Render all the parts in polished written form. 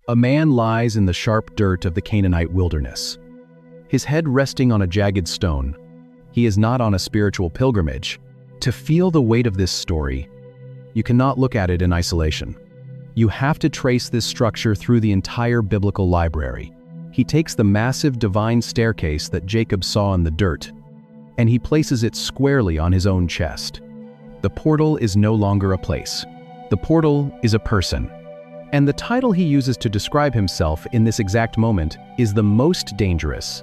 A man lies in the sharp dirt of the Canaanite wilderness, his head resting on a jagged stone. He is not on a spiritual pilgrimage. To feel the weight of this story, you cannot look at it in isolation. You have to trace this structure through the entire biblical library. He takes the massive divine staircase that Jacob saw in the dirt, and he places it squarely on his own chest. The portal is no longer a place. The portal is a person. And the title he uses to describe himself in this exact moment is the most dangerous,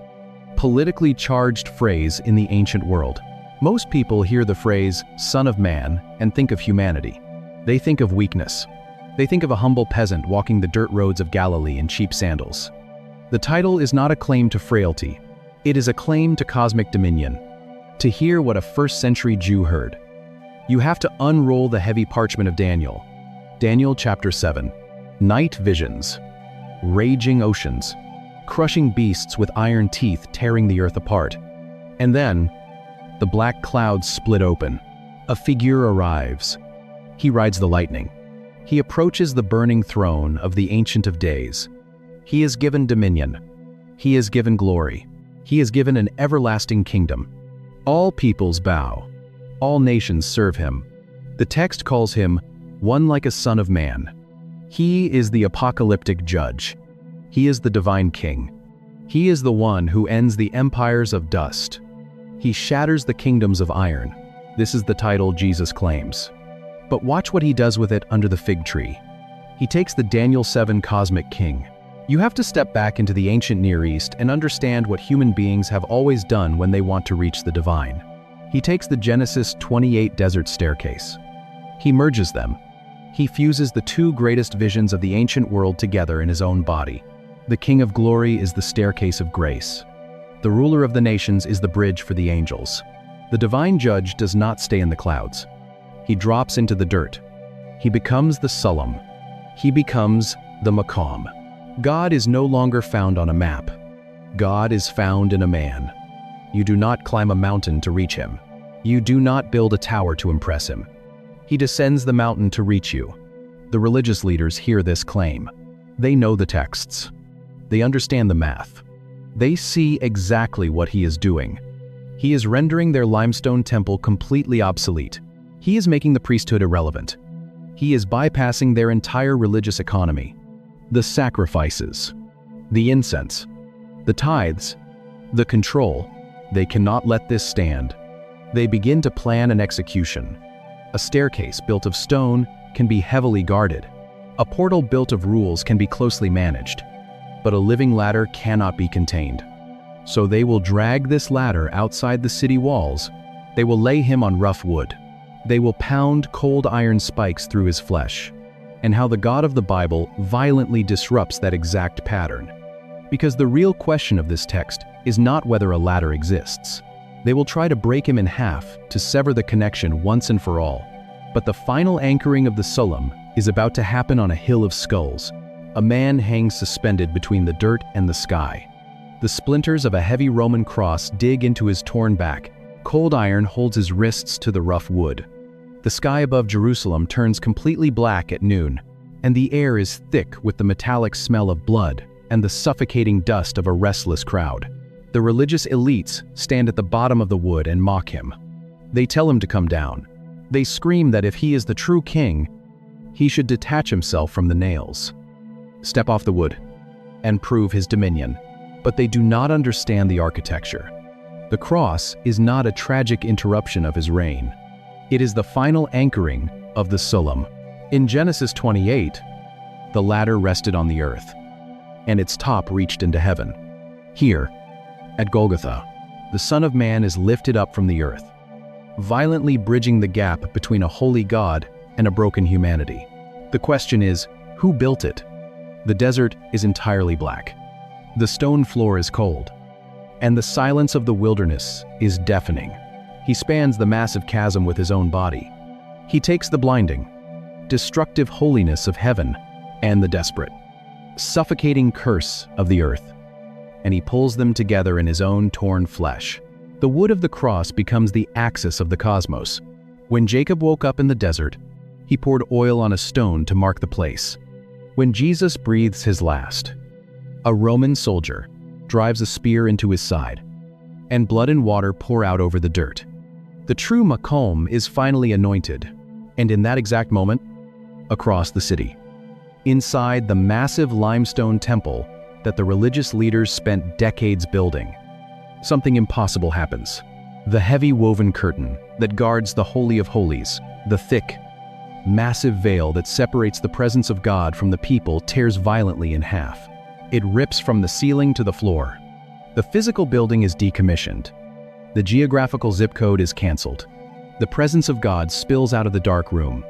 politically charged phrase in the ancient world. Most people hear the phrase, Son of Man, and think of humanity. They think of weakness. They think of a humble peasant walking the dirt roads of Galilee in cheap sandals. The title is not a claim to frailty. It is a claim to cosmic dominion. To hear what a first-century Jew heard, you have to unroll the heavy parchment of Daniel. Daniel chapter 7. Night visions, raging oceans, crushing beasts with iron teeth tearing the earth apart. And then, the black clouds split open. A figure arrives. He rides the lightning. He approaches the burning throne of the Ancient of Days. He is given dominion. He is given glory. He is given an everlasting kingdom. All peoples bow. All nations serve him. The text calls him one like a son of man. He is the apocalyptic judge. He is the divine king. He is the one who ends the empires of dust. He shatters the kingdoms of iron. This is the title Jesus claims. But watch what he does with it under the fig tree. He takes the Daniel 7 cosmic king. You have to step back into the ancient Near East and understand what human beings have always done when they want to reach the divine. He takes the Genesis 28 desert staircase. He merges them. He fuses the two greatest visions of the ancient world together in his own body. The King of Glory is the staircase of grace. The ruler of the nations is the bridge for the angels. The divine judge does not stay in the clouds. He drops into the dirt. He becomes the Sullam. He becomes the Maqam. God is no longer found on a map. God is found in a man. You do not climb a mountain to reach him. You do not build a tower to impress him. He descends the mountain to reach you. The religious leaders hear this claim. They know the texts. They understand the math. They see exactly what he is doing. He is rendering their limestone temple completely obsolete. He is making the priesthood irrelevant. He is bypassing their entire religious economy. The sacrifices, the incense, the tithes, the control. They cannot let this stand. They begin to plan an execution. A staircase built of stone can be heavily guarded. A portal built of rules can be closely managed. But a living ladder cannot be contained. So they will drag this ladder outside the city walls. They will lay him on rough wood. They will pound cold iron spikes through his flesh. And how the God of the Bible violently disrupts that exact pattern. Because the real question of this text is not whether a ladder exists. They will try to break him in half to sever the connection once and for all. But the final anchoring of the Sullam is about to happen on a hill of skulls. A man hangs suspended between the dirt and the sky. The splinters of a heavy Roman cross dig into his torn back. Cold iron holds his wrists to the rough wood. The sky above Jerusalem turns completely black at noon, and the air is thick with the metallic smell of blood and the suffocating dust of a restless crowd. The religious elites stand at the bottom of the wood and mock him. They tell him to come down. They scream that if he is the true king, he should detach himself from the nails, step off the wood, and prove his dominion. But they do not understand the architecture. The cross is not a tragic interruption of his reign. It is the final anchoring of the Sullam. In Genesis 28, the ladder rested on the earth, and its top reached into heaven. Here, at Golgotha, the Son of Man is lifted up from the earth, violently bridging the gap between a holy God and a broken humanity. The question is, who built it? The desert is entirely black. The stone floor is cold, and the silence of the wilderness is deafening. He spans the massive chasm with his own body. He takes the blinding, destructive holiness of heaven and the desperate, suffocating curse of the earth, and he pulls them together in his own torn flesh. The wood of the cross becomes the axis of the cosmos. When Jacob woke up in the desert, he poured oil on a stone to mark the place. When Jesus breathes his last, a Roman soldier drives a spear into his side, and blood and water pour out over the dirt. The true Macomb is finally anointed, and in that exact moment, across the city, inside the massive limestone temple that the religious leaders spent decades building, something impossible happens. The heavy woven curtain that guards the Holy of Holies, the thick, massive veil that separates the presence of God from the people, tears violently in half. It rips from the ceiling to the floor. The physical building is decommissioned. The geographical zip code is canceled. The presence of God spills out of the dark room,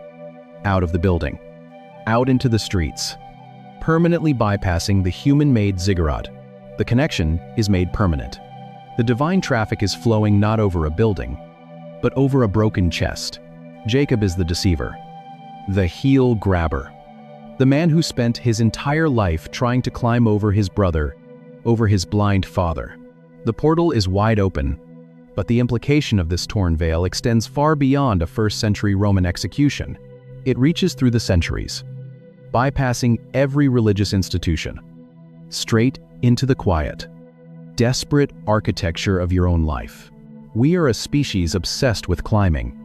out of the building, out into the streets, permanently bypassing the human-made ziggurat. The connection is made permanent. The divine traffic is flowing not over a building, but over a broken chest. Jacob is the deceiver, the heel grabber, the man who spent his entire life trying to climb over his brother, over his blind father. The portal is wide open, but the implication of this torn veil extends far beyond a first-century Roman execution. It reaches through the centuries, bypassing every religious institution, straight into the quiet, desperate architecture of your own life. We are a species obsessed with climbing.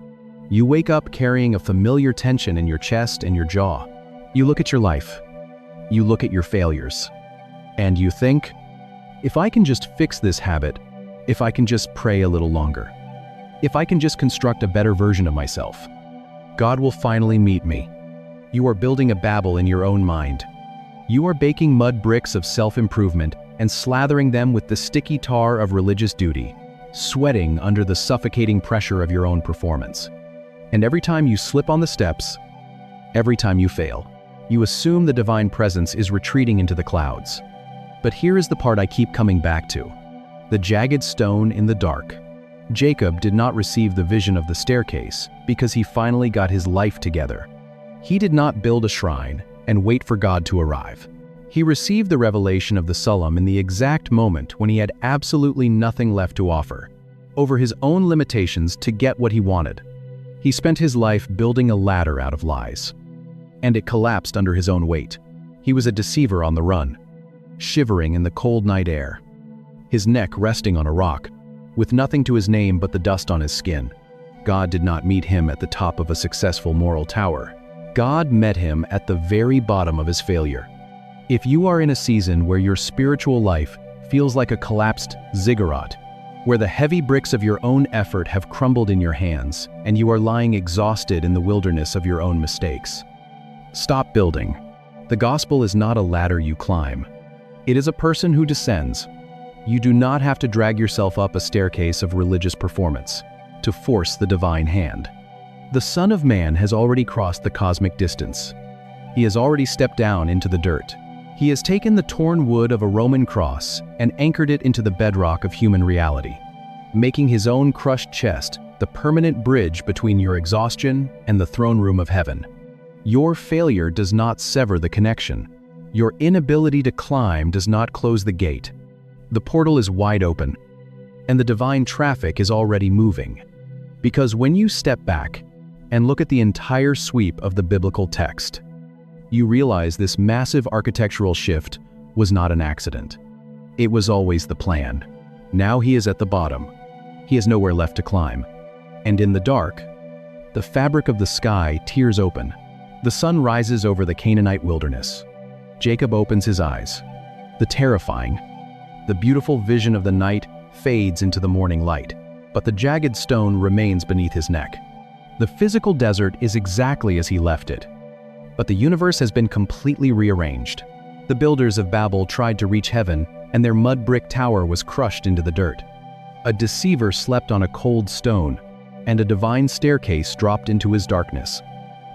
You wake up carrying a familiar tension in your chest and your jaw. You look at your life, you look at your failures, and you think, if I can just fix this habit, if I can just pray a little longer, if I can just construct a better version of myself, God will finally meet me. You are building a Babel in your own mind. You are baking mud bricks of self-improvement and slathering them with the sticky tar of religious duty, sweating under the suffocating pressure of your own performance. And every time you slip on the steps, every time you fail, you assume the divine presence is retreating into the clouds. But here is the part I keep coming back to: the jagged stone in the dark. Jacob did not receive the vision of the staircase because he finally got his life together. He did not build a shrine and wait for God to arrive. He received the revelation of the Sullam in the exact moment when he had absolutely nothing left to offer, over his own limitations to get what he wanted. He spent his life building a ladder out of lies, and it collapsed under his own weight. He was a deceiver on the run, shivering in the cold night air, his neck resting on a rock, with nothing to his name but the dust on his skin. God did not meet him at the top of a successful moral tower. God met him at the very bottom of his failure. If you are in a season where your spiritual life feels like a collapsed ziggurat, where the heavy bricks of your own effort have crumbled in your hands, and you are lying exhausted in the wilderness of your own mistakes, stop building. The gospel is not a ladder you climb. It is a person who descends. You do not have to drag yourself up a staircase of religious performance to force the divine hand. The Son of Man has already crossed the cosmic distance. He has already stepped down into the dirt. He has taken the torn wood of a Roman cross and anchored it into the bedrock of human reality, making his own crushed chest the permanent bridge between your exhaustion and the throne room of heaven. Your failure does not sever the connection. Your inability to climb does not close the gate. The portal is wide open, and the divine traffic is already moving. Because when you step back and look at the entire sweep of the biblical text, you realize this massive architectural shift was not an accident. It was always the plan. Now he is at the bottom. He has nowhere left to climb. And in the dark, the fabric of the sky tears open. The sun rises over the Canaanite wilderness. Jacob opens his eyes. The terrifying, the beautiful vision of the night fades into the morning light, but the jagged stone remains beneath his neck. The physical desert is exactly as he left it, but the universe has been completely rearranged. The builders of Babel tried to reach heaven, and their mud brick tower was crushed into the dirt. A deceiver slept on a cold stone, and a divine staircase dropped into his darkness.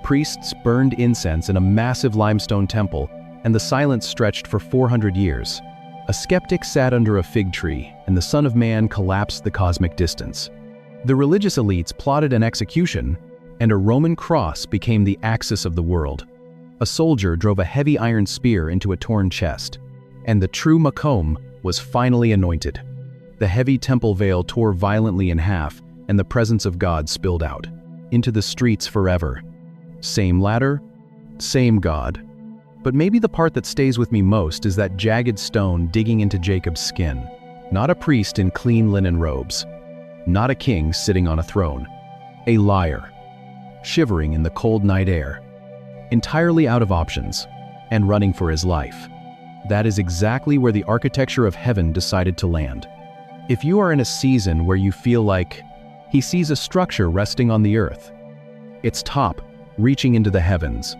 Priests burned incense in a massive limestone temple, and the silence stretched for 400 years. A skeptic sat under a fig tree, and the Son of Man collapsed the cosmic distance. The religious elites plotted an execution, and a Roman cross became the axis of the world. A soldier drove a heavy iron spear into a torn chest, and the true Macomb was finally anointed. The heavy temple veil tore violently in half, and the presence of God spilled out into the streets forever. Same ladder, same God, But maybe the part that stays with me most is that jagged stone digging into Jacob's skin. Not a priest in clean linen robes. Not a king sitting on a throne. A liar, shivering in the cold night air, entirely out of options, and running for his life. That is exactly where the architecture of heaven decided to land. If you are in a season where you feel like he sees a structure resting on the earth, its top reaching into the heavens,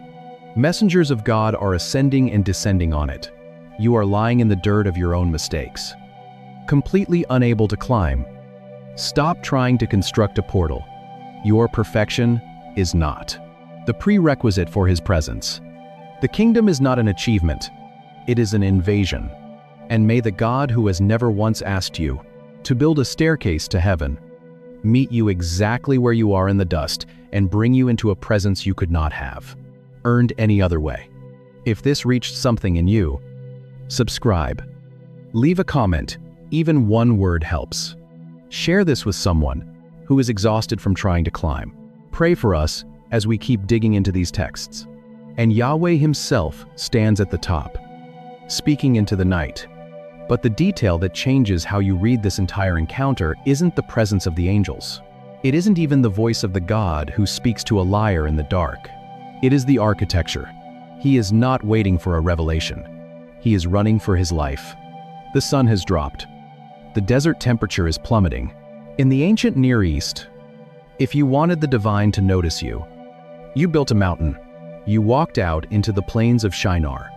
messengers of God are ascending and descending on it. You are lying in the dirt of your own mistakes, completely unable to climb. Stop trying to construct a portal. Your perfection is not the prerequisite for his presence. The kingdom is not an achievement, it is an invasion. And may the God who has never once asked you to build a staircase to heaven meet you exactly where you are in the dust and bring you into a presence you could not have earned any other way. If this reached something in you, subscribe. Leave a comment, even one word helps. Share this with someone who is exhausted from trying to climb. Pray for us as we keep digging into these texts. And Yahweh himself stands at the top, speaking into the night. But the detail that changes how you read this entire encounter isn't the presence of the angels. It isn't even the voice of the God who speaks to a liar in the dark. It is the architecture. He is not waiting for a revelation. He is running for his life. The sun has dropped. The desert temperature is plummeting. In the ancient Near East, if you wanted the divine to notice you, you built a mountain. You walked out into the plains of Shinar.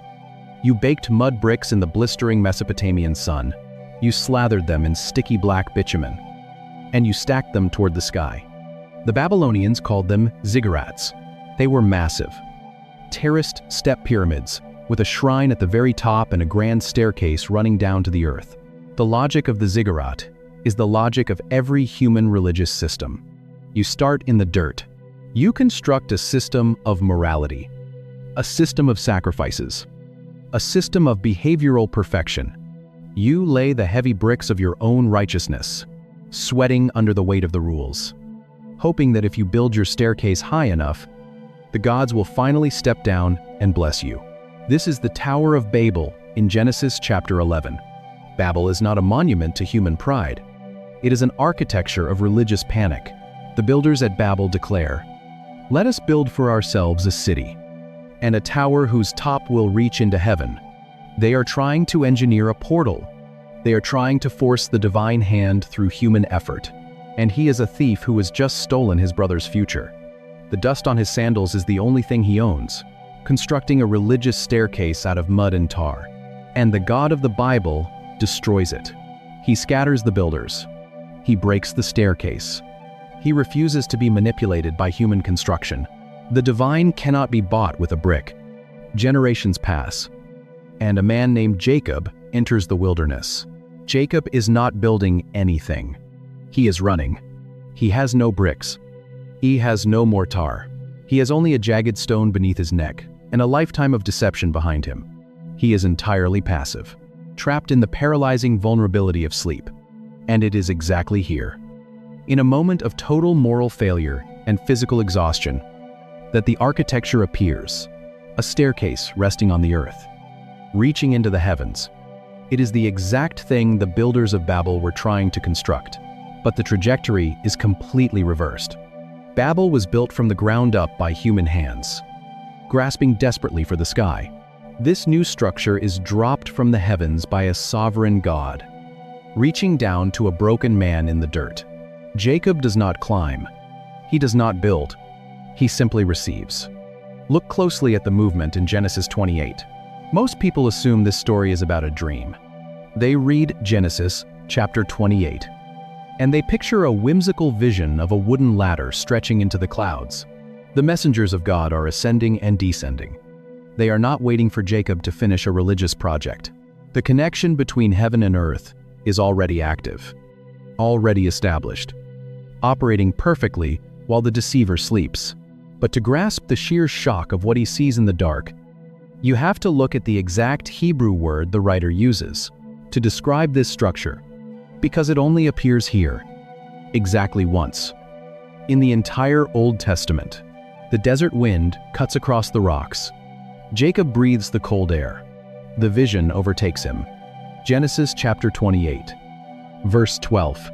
You baked mud bricks in the blistering Mesopotamian sun. You slathered them in sticky black bitumen, and you stacked them toward the sky. The Babylonians called them ziggurats. They were massive, terraced step pyramids with a shrine at the very top and a grand staircase running down to the earth. The logic of the ziggurat is the logic of every human religious system. You start in the dirt. You construct a system of morality, a system of sacrifices, a system of behavioral perfection. You lay the heavy bricks of your own righteousness, sweating under the weight of the rules, hoping that if you build your staircase high enough, the gods will finally step down and bless you. This is the Tower of Babel in Genesis chapter 11. Babel is not a monument to human pride. It is an architecture of religious panic. The builders at Babel declare, "Let us build for ourselves a city, and a tower whose top will reach into heaven." They are trying to engineer a portal. They are trying to force the divine hand through human effort. And he is a thief who has just stolen his brother's future. The dust on his sandals is the only thing he owns, constructing a religious staircase out of mud and tar. And the God of the Bible destroys it. He scatters the builders. He breaks the staircase. He refuses to be manipulated by human construction. The divine cannot be bought with a brick. Generations pass, and a man named Jacob enters the wilderness. Jacob is not building anything. He is running. He has no bricks. He has no mortar. He has only a jagged stone beneath his neck and a lifetime of deception behind him. He is entirely passive, trapped in the paralyzing vulnerability of sleep. And it is exactly here, in a moment of total moral failure and physical exhaustion, that the architecture appears, a staircase resting on the earth, reaching into the heavens. It is the exact thing the builders of Babel were trying to construct, but the trajectory is completely reversed. Babel was built from the ground up by human hands, grasping desperately for the sky. This new structure is dropped from the heavens by a sovereign God, reaching down to a broken man in the dirt. Jacob does not climb. He does not build. He simply receives. Look closely at the movement in Genesis 28. Most people assume this story is about a dream. They read Genesis chapter 28, and they picture a whimsical vision of a wooden ladder stretching into the clouds. The messengers of God are ascending and descending. They are not waiting for Jacob to finish a religious project. The connection between heaven and earth is already active, already established, operating perfectly while the deceiver sleeps. But to grasp the sheer shock of what he sees in the dark, you have to look at the exact Hebrew word the writer uses to describe this structure, because it only appears here, exactly once. In the entire Old Testament, the desert wind cuts across the rocks, Jacob breathes the cold air. The vision overtakes him. Genesis chapter 28. Verse 12.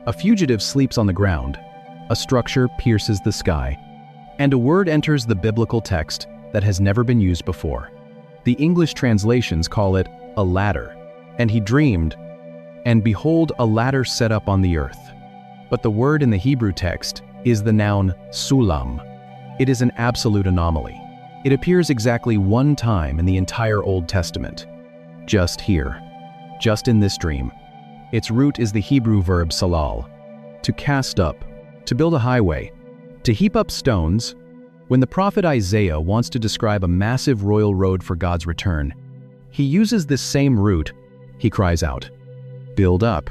A fugitive sleeps on the ground. A structure pierces the sky. And a word enters the biblical text that has never been used before. The English translations call it a ladder. And he dreamed, and behold, a ladder set up on the earth. But the word in the Hebrew text is the noun Sullam. It is an absolute anomaly. It appears exactly one time in the entire Old Testament. Just here. Just in this dream. Its root is the Hebrew verb salal, to cast up, to build a highway, to heap up stones. When the prophet Isaiah wants to describe a massive royal road for God's return, he uses this same root. He cries out, "Build up,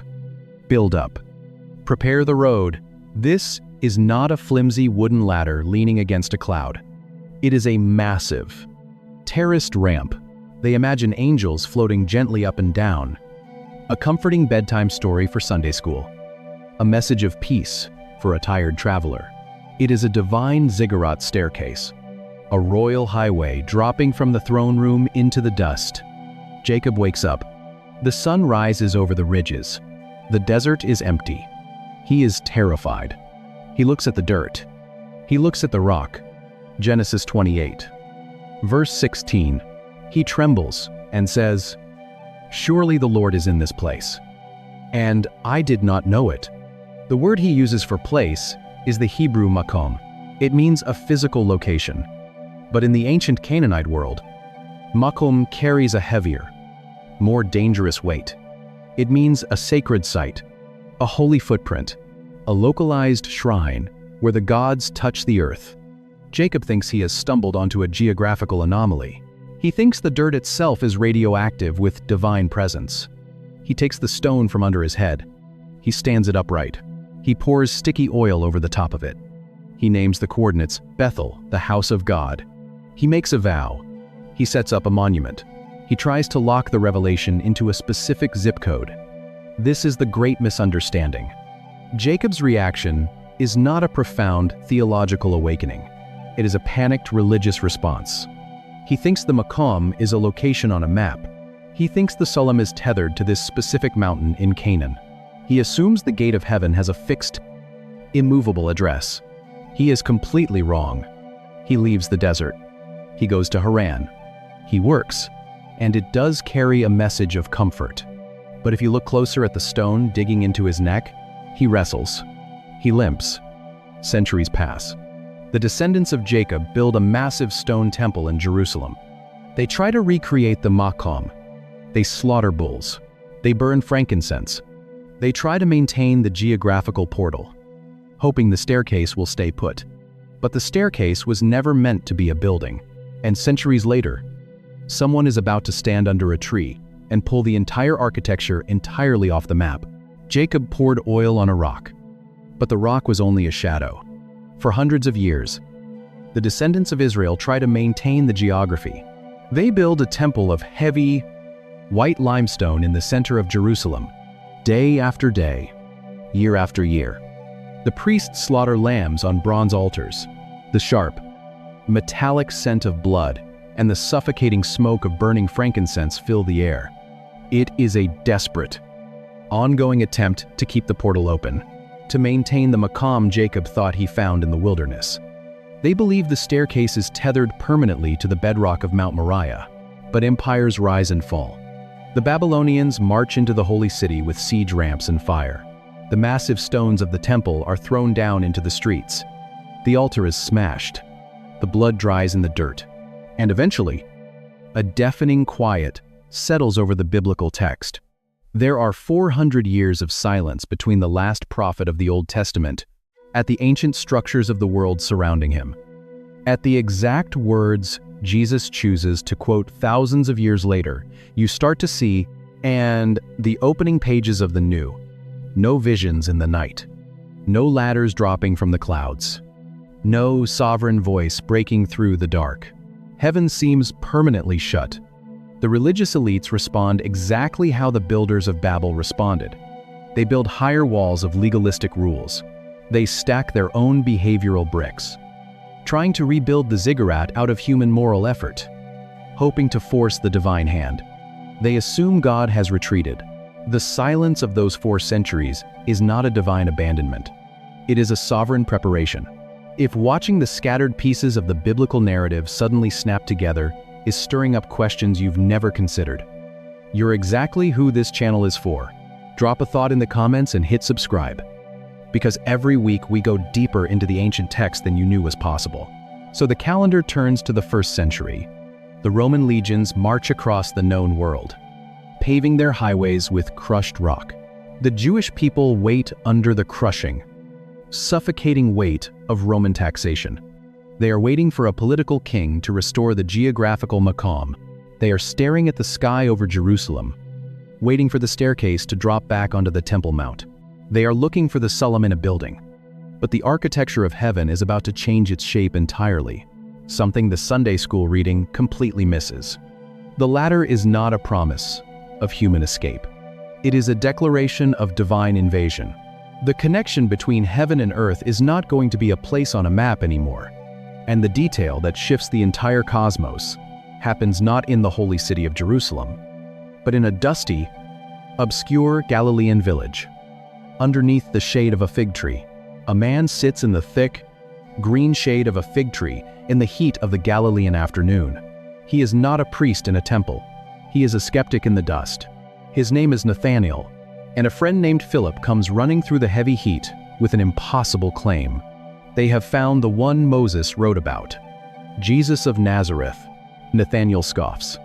build up, prepare the road." This is not a flimsy wooden ladder leaning against a cloud. It is a massive, terraced ramp. They imagine angels floating gently up and down. A comforting bedtime story for Sunday school. A message of peace for a tired traveler. It is a divine ziggurat staircase. A royal highway dropping from the throne room into the dust. Jacob wakes up. The sun rises over the ridges. The desert is empty. He is terrified. He looks at the dirt. He looks at the rock. Genesis 28. Verse 16. He trembles and says, "Surely the Lord is in this place. And I did not know it." The word he uses for place is the Hebrew makom. It means a physical location. But in the ancient Canaanite world, makom carries a heavier, more dangerous weight. It means a sacred site, a holy footprint, a localized shrine where the gods touch the earth. Jacob thinks he has stumbled onto a geographical anomaly. He thinks the dirt itself is radioactive with divine presence. He takes the stone from under his head. He stands it upright. He pours sticky oil over the top of it. He names the coordinates Bethel, the house of God. He makes a vow. He sets up a monument. He tries to lock the revelation into a specific zip code. This is the great misunderstanding. Jacob's reaction is not a profound theological awakening. It is a panicked religious response. He thinks the Maqam is a location on a map. He thinks the Sullam is tethered to this specific mountain in Canaan. He assumes the gate of heaven has a fixed, immovable address. He is completely wrong. He leaves the desert. He goes to Haran. He works, and it does carry a message of comfort. But if you look closer at the stone digging into his neck, he wrestles. He limps. Centuries pass. The descendants of Jacob build a massive stone temple in Jerusalem. They try to recreate the Maqam. They slaughter bulls. They burn frankincense. They try to maintain the geographical portal, hoping the staircase will stay put. But the staircase was never meant to be a building. And centuries later, someone is about to stand under a tree and pull the entire architecture entirely off the map. Jacob poured oil on a rock, but the rock was only a shadow. For hundreds of years, the descendants of Israel try to maintain the geography. They build a temple of heavy, white limestone in the center of Jerusalem, day after day, year after year. The priests slaughter lambs on bronze altars. The sharp, metallic scent of blood and the suffocating smoke of burning frankincense fill the air. It is a desperate, ongoing attempt to keep the portal open, to maintain the Maqam Jacob thought he found in the wilderness. They believe the staircase is tethered permanently to the bedrock of Mount Moriah, but empires rise and fall. The Babylonians march into the holy city with siege ramps and fire. The massive stones of the temple are thrown down into the streets. The altar is smashed. The blood dries in the dirt. And eventually, a deafening quiet settles over the biblical text. There are 400 years of silence between the last prophet of the Old Testament at the ancient structures of the world surrounding him. At the exact words Jesus chooses to quote thousands of years later, you start to see, and the opening pages of the new. No visions in the night. No ladders dropping from the clouds. No sovereign voice breaking through the dark. Heaven seems permanently shut. The religious elites respond exactly how the builders of Babel responded. They build higher walls of legalistic rules. They stack their own behavioral bricks, trying to rebuild the ziggurat out of human moral effort. hoping to force the divine hand. They assume God has retreated. The silence of those 4 centuries is not a divine abandonment. It is a sovereign preparation. If watching the scattered pieces of the biblical narrative suddenly snap together is stirring up questions you've never considered, you're exactly who this channel is for. Drop a thought in the comments and hit subscribe. Because every week we go deeper into the ancient text than you knew was possible. So the calendar turns to the 1st century. The Roman legions march across the known world, paving their highways with crushed rock. The Jewish people wait under the crushing, suffocating weight of Roman taxation. They are waiting for a political king to restore the geographical Maqam. They are staring at the sky over Jerusalem, waiting for the staircase to drop back onto the Temple Mount. They are looking for the Sullam in a building. But the architecture of heaven is about to change its shape entirely, something the Sunday school reading completely misses. The latter is not a promise of human escape. It is a declaration of divine invasion. The connection between heaven and earth is not going to be a place on a map anymore, and the detail that shifts the entire cosmos happens not in the holy city of Jerusalem, but in a dusty, obscure Galilean village. Underneath the shade of a fig tree, a man sits in the thick, green shade of a fig tree in the heat of the Galilean afternoon. He is not a priest in a temple. He is a skeptic in the dust. His name is Nathanael, and a friend named Philip comes running through the heavy heat with an impossible claim. They have found the one Moses wrote about, Jesus of Nazareth. Nathanael scoffs.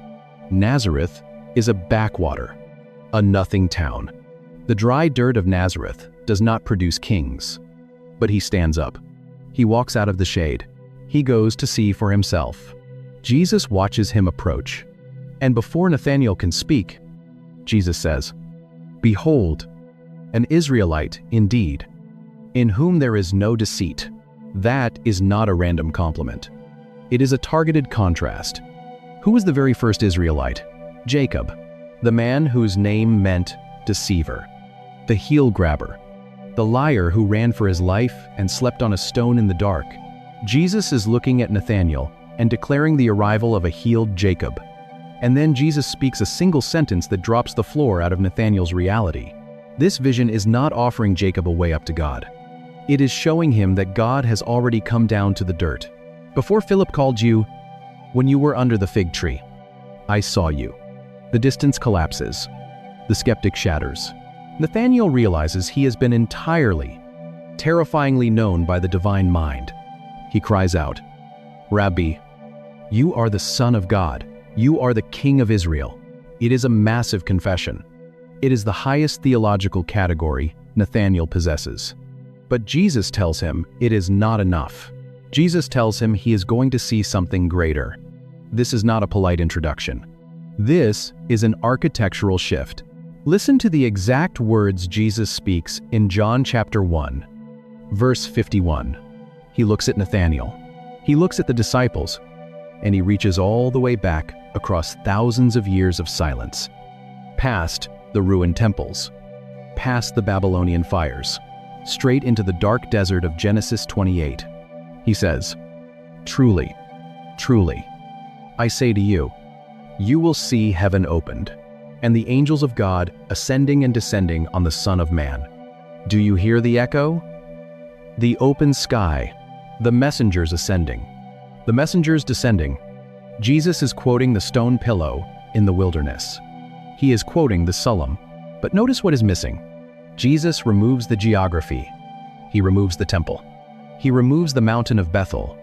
Nazareth is a backwater, a nothing town. The dry dirt of Nazareth does not produce kings. But he stands up. He walks out of the shade. He goes to see for himself. Jesus watches him approach. And before Nathanael can speak, Jesus says, "Behold, an Israelite indeed, in whom there is no deceit." That is not a random compliment. It is a targeted contrast. Who was the very first Israelite? Jacob, the man whose name meant deceiver, the heel grabber, the liar who ran for his life and slept on a stone in the dark. Jesus is looking at Nathanael and declaring the arrival of a healed Jacob. And then Jesus speaks a single sentence that drops the floor out of Nathanael's reality. This vision is not offering Jacob a way up to God. It is showing him that God has already come down to the dirt. Before Philip called you, when you were under the fig tree, I saw you. The distance collapses. The skeptic shatters. Nathanael realizes he has been entirely, terrifyingly known by the divine mind. He cries out, "Rabbi, you are the Son of God. You are the King of Israel." It is a massive confession. It is the highest theological category Nathanael possesses. But Jesus tells him it is not enough. Jesus tells him he is going to see something greater. This is not a polite introduction. This is an architectural shift. Listen to the exact words Jesus speaks in John chapter 1, verse 51. He looks at Nathanael. He looks at the disciples, and he reaches all the way back across thousands of years of silence, past the ruined temples, past the Babylonian fires, straight into the dark desert of Genesis 28. He says, "Truly, truly, I say to you, you will see heaven opened, and the angels of God ascending and descending on the Son of Man." Do you hear the echo? The open sky, the messengers ascending, the messengers descending. Jesus is quoting the stone pillow in the wilderness. He is quoting the Sullam. But notice what is missing. Jesus removes the geography. He removes the temple. He removes the mountain of Bethel.